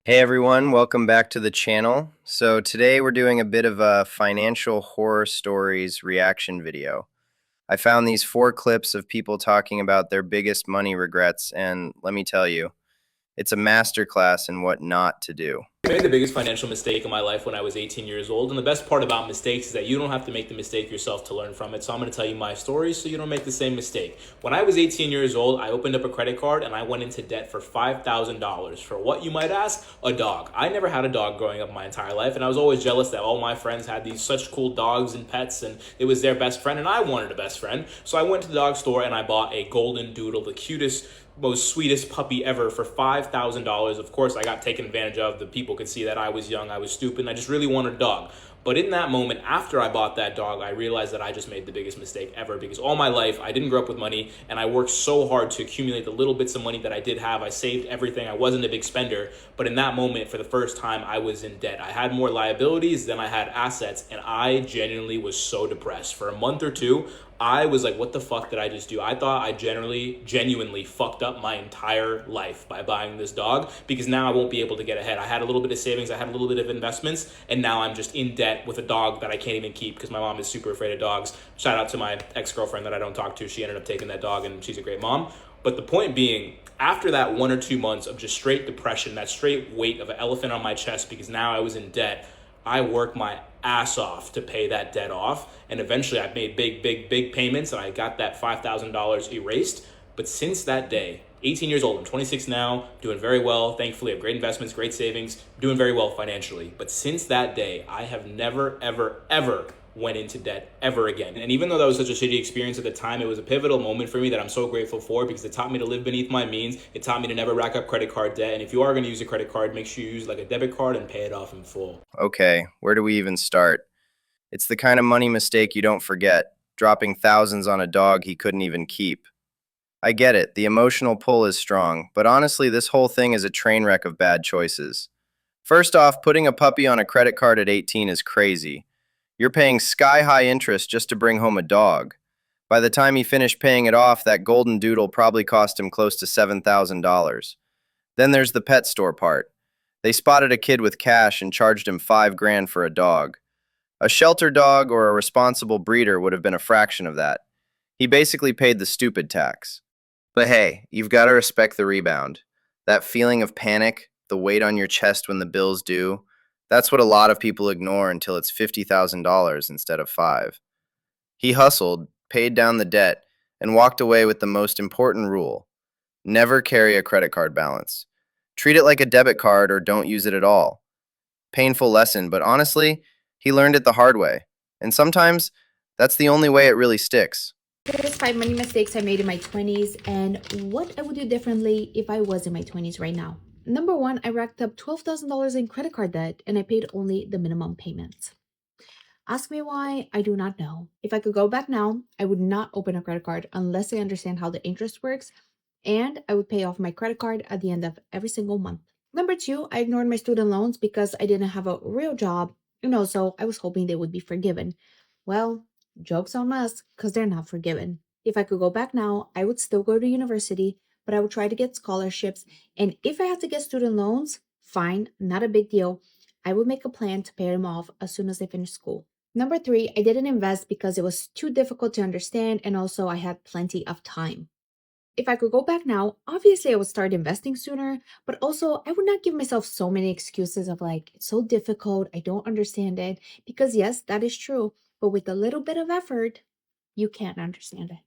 Hey everyone, welcome back to the channel. So today we're doing a bit of a financial horror stories reaction video. I found these 4 clips of people talking about their biggest money regrets, and let me tell you, it's a masterclass in what not to do. I made the biggest financial mistake in my life when I was 18 years old. And the best part about mistakes is that you don't have to make the mistake yourself to learn from it. So I'm going to tell you my story so you don't make the same mistake. When I was 18 years old, I opened up a credit card and I went into debt for $5,000 for what you might ask, a dog. I never had a dog growing up my entire life, and I was always jealous that all my friends had these such cool dogs and pets, and it was their best friend, and I wanted a best friend. So I went to the dog store and I bought a golden doodle, the cutest, most sweetest puppy ever, for $5,000. Of course, I got taken advantage of. The people could see that I was young, I was stupid, and I just really wanted a dog. But in that moment, after I bought that dog, I realized that I just made the biggest mistake ever, because all my life I didn't grow up with money, and I worked so hard to accumulate the little bits of money that I did have. I saved everything. I wasn't a big spender, but in that moment, for the first time, I was in debt. I had more liabilities than I had assets, and I genuinely was so depressed. For a month or two, I was like, what the fuck did I just do? I thought I genuinely fucked up my entire life by buying this dog, because now I won't be able to get ahead. I had a little bit of savings, I had a little bit of investments, and now I'm just in debt with a dog that I can't even keep because my mom is super afraid of dogs. Shout out to my ex-girlfriend that I don't talk to. She ended up taking that dog and she's a great mom. But the point being, after that 1 or 2 months of just straight depression, that straight weight of an elephant on my chest because now I was in debt, I worked my ass off to pay that debt off. And eventually I made big payments and I got that $5,000 erased. But since that day, 18 years old, I'm 26 now, doing very well. Thankfully, I have great investments, great savings, doing very well financially. But since that day, I have never, ever went into debt ever again. And even though that was such a shitty experience at the time, it was a pivotal moment for me that I'm so grateful for, because it taught me to live beneath my means. It taught me to never rack up credit card debt. And if you are going to use a credit card, make sure you use like a debit card and pay it off in full. Okay, where do we even start? It's the kind of money mistake you don't forget, dropping thousands on a dog he couldn't even keep. I get it, the emotional pull is strong, but honestly, this whole thing is a train wreck of bad choices. First off, putting a puppy on a credit card at 18 is crazy. You're paying sky high interest just to bring home a dog. By the time he finished paying it off, that golden doodle probably cost him close to $7,000. Then there's the pet store part. They spotted a kid with cash and charged him 5 grand for a dog. A shelter dog or a responsible breeder would have been a fraction of that. He basically paid the stupid tax. But hey, you've got to respect the rebound. That feeling of panic, the weight on your chest when the bill's due, that's what a lot of people ignore until it's $50,000 instead of 5. He hustled, paid down the debt, and walked away with the most important rule: never carry a credit card balance. Treat it like a debit card or don't use it at all. Painful lesson, but honestly, he learned it the hard way. And sometimes that's the only way it really sticks. Here's 5 money mistakes I made in my 20s and what I would do differently if I was in my 20s right now. Number one, I racked up $12,000 in credit card debt and I paid only the minimum payments. Ask me why, I do not know. If I could go back now, I would not open a credit card unless I understand how the interest works, and I would pay off my credit card at the end of every single month. Number two, I ignored my student loans because I didn't have a real job, and also I was hoping they would be forgiven. Well, joke's on us because they're not forgiven. If I could go back now, I would still go to university, but I would try to get scholarships. And if I had to get student loans, fine, not a big deal. I would make a plan to pay them off as soon as I finish school. Number three, I didn't invest because it was too difficult to understand, and also I had plenty of time. If I could go back now, obviously I would start investing sooner, but also I would not give myself so many excuses of like, it's so difficult, I don't understand it. Because yes, that is true, but with a little bit of effort, you can understand it.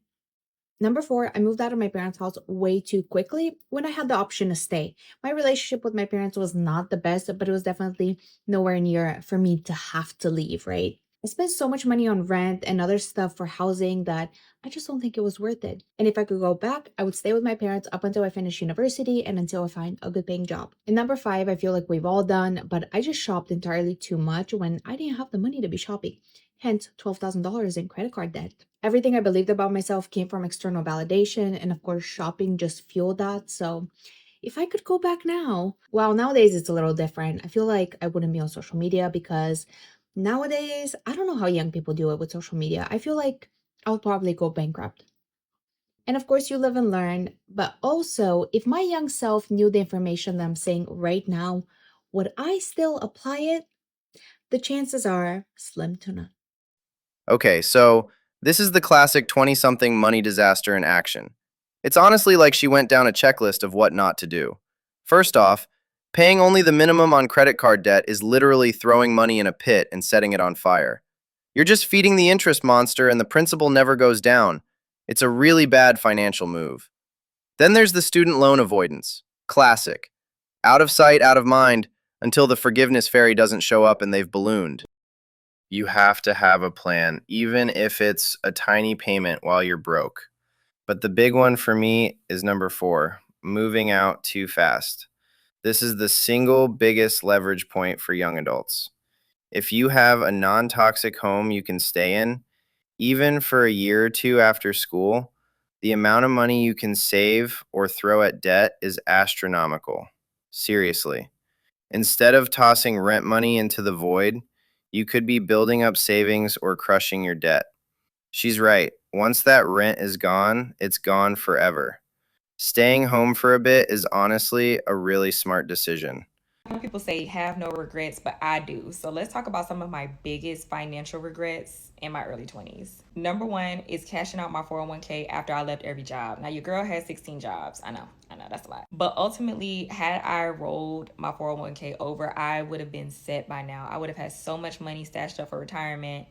Number four, I moved out of my parents' house way too quickly when I had the option to stay. My relationship with my parents was not the best, but it was definitely nowhere near for me to have to leave, right? I spent so much money on rent and other stuff for housing that I just don't think it was worth it. And if I could go back, I would stay with my parents up until I finish university and until I find a good paying job. And number five, I feel like we've all done, but I just shopped entirely too much when I didn't have the money to be shopping. Hence, $12,000 in credit card debt. Everything I believed about myself came from external validation, and of course, shopping just fueled that. So, if I could go back now, well, nowadays it's a little different. I feel like I wouldn't be on social media because nowadays, I don't know how young people do it with social media. I feel like I'll probably go bankrupt. And of course, you live and learn. But also, if my young self knew the information that I'm saying right now, Would I still apply it? The chances are slim to none. Okay, so this is the classic 20-something money disaster in action. It's honestly like she went down a checklist of what not to do. First off, paying only the minimum on credit card debt is literally throwing money in a pit and setting it on fire. You're just feeding the interest monster and the principal never goes down. It's a really bad financial move. Then there's the student loan avoidance. Classic. Out of sight, out of mind, until the forgiveness fairy doesn't show up and they've ballooned. You have to have a plan, even if it's a tiny payment while you're broke. But the big one for me is number 4, moving out too fast. This is the single biggest leverage point for young adults. If you have a non toxic home you can stay in, even for a year or two after school, the amount of money you can save or throw at debt is astronomical. Seriously. Instead of tossing rent money into the void, you could be building up savings or crushing your debt. She's right. Once that rent is gone, it's gone forever. Staying home for a bit is honestly a really smart decision. Some people say have no regrets, but I do. So let's talk about some of my biggest financial regrets in my early 20s. Number one is cashing out my 401k after I left every job. Now, your girl has 16 jobs. I know, that's a lot. But ultimately, had I rolled my 401k over, I would have been set by now. I would have had so much money stashed up for retirement.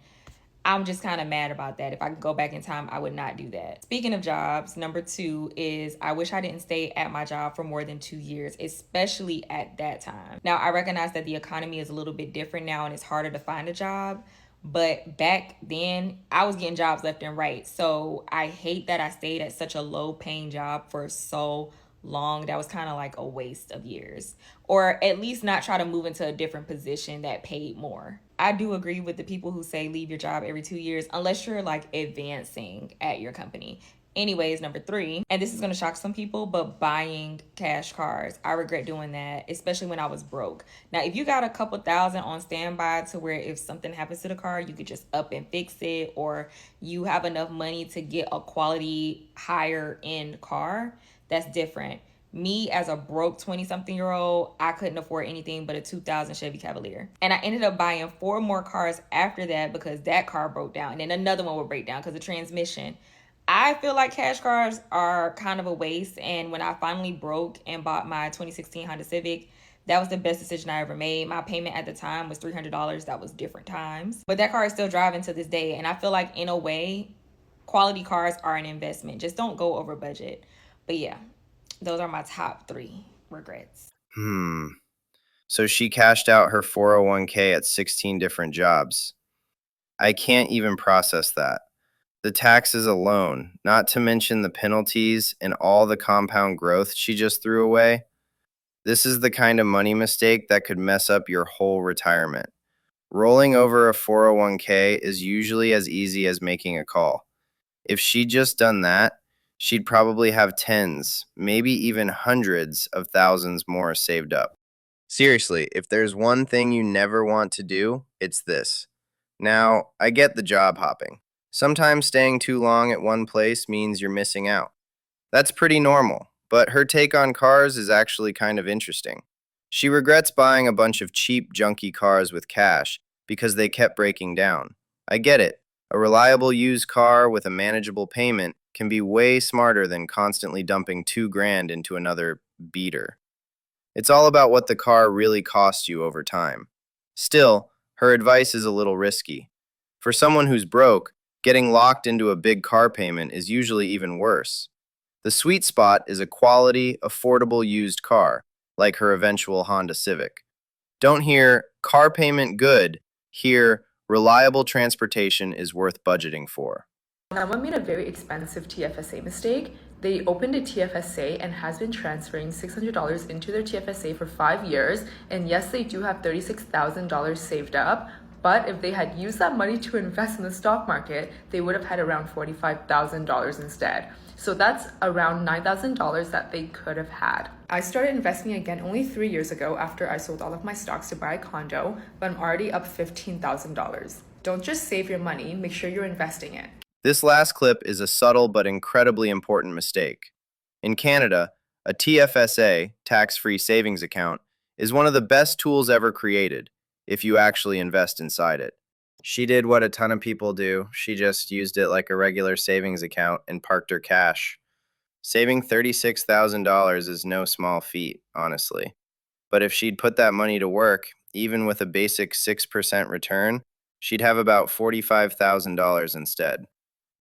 I'm just kind of mad about that. If I could go back in time, I would not do that. Speaking of jobs, number 2 is I wish I didn't stay at my job for more than 2 years, especially at that time. Now, I recognize that the economy is a little bit different now and it's harder to find a job. But back then, I was getting jobs left and right. So I hate that I stayed at such a low paying job for so long. That was kind of like a waste of years, or at least not try to move into a different position that paid more. I do agree with the people who say leave your job every 2 years unless you're like advancing at your company. Anyways, number 3, and this is going to shock some people, but buying cash cars. I regret doing that, especially when I was broke. Now, if you got a couple thousand on standby to where if something happens to the car, you could just up and fix it, or you have enough money to get a quality higher end car, that's different. Me as a broke 20-something-year-old, I couldn't afford anything but a 2000 Chevy Cavalier. And I ended up buying 4 more cars after that because that car broke down. And then another one would break down because of transmission. I feel like cash cars are kind of a waste. And when I finally broke and bought my 2016 Honda Civic, that was the best decision I ever made. My payment at the time was $300. That was different times. But that car is still driving to this day. And I feel like in a way, quality cars are an investment. Just don't go over budget. But yeah, those are my top 3 regrets. So she cashed out her 401k at 16 different jobs. I can't even process that. The taxes alone, not to mention the penalties and all the compound growth she just threw away. This is the kind of money mistake that could mess up your whole retirement. Rolling over a 401k is usually as easy as making a call. If she'd just done that, she'd probably have tens, maybe even hundreds of thousands more saved up. Seriously, if there's one thing you never want to do, it's this. Now, I get the job hopping. Sometimes staying too long at one place means you're missing out. That's pretty normal, but her take on cars is actually kind of interesting. She regrets buying a bunch of cheap, junky cars with cash because they kept breaking down. I get it. A reliable used car with a manageable payment can be way smarter than constantly dumping $2,000 into another beater. It's all about what the car really costs you over time. Still, her advice is a little risky. For someone who's broke, getting locked into a big car payment is usually even worse. The sweet spot is a quality, affordable used car, like her eventual Honda Civic. Don't hear car payment good, hear reliable transportation is worth budgeting for. Someone made a very expensive TFSA mistake. They opened a TFSA and has been transferring $600 into their TFSA for 5 years. And yes, they do have $36,000 saved up. But if they had used that money to invest in the stock market, they would have had around $45,000 instead. So that's around $9,000 that they could have had. I started investing again only 3 years ago after I sold all of my stocks to buy a condo, but I'm already up $15,000. Don't just save your money, make sure you're investing it. This last clip is a subtle but incredibly important mistake. In Canada, a TFSA, tax-free savings account, is one of the best tools ever created if you actually invest inside it. She did what a ton of people do. She just used it like a regular savings account and parked her cash. Saving $36,000 is no small feat, honestly. But if she'd put that money to work, even with a basic 6% return, she'd have about $45,000 instead.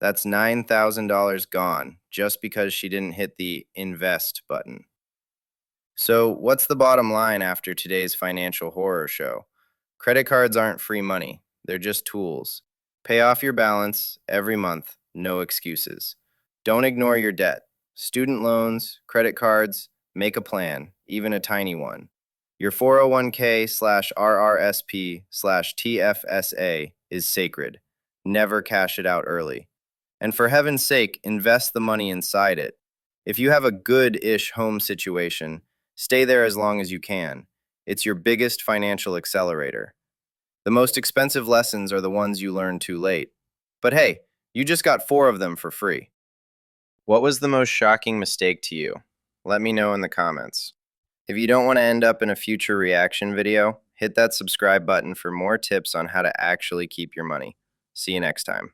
That's $9,000 gone just because she didn't hit the invest button. So, what's the bottom line after today's financial horror show? Credit cards aren't free money, they're just tools. Pay off your balance every month, no excuses. Don't ignore your debt. Student loans, credit cards, make a plan, even a tiny one. Your 401k/RRSP/TFSA is sacred. Never cash it out early. And for heaven's sake, invest the money inside it. If you have a good-ish home situation, stay there as long as you can. It's your biggest financial accelerator. The most expensive lessons are the ones you learn too late. But hey, you just got 4 of them for free. What was the most shocking mistake to you? Let me know in the comments. If you don't want to end up in a future reaction video, hit that subscribe button for more tips on how to actually keep your money. See you next time.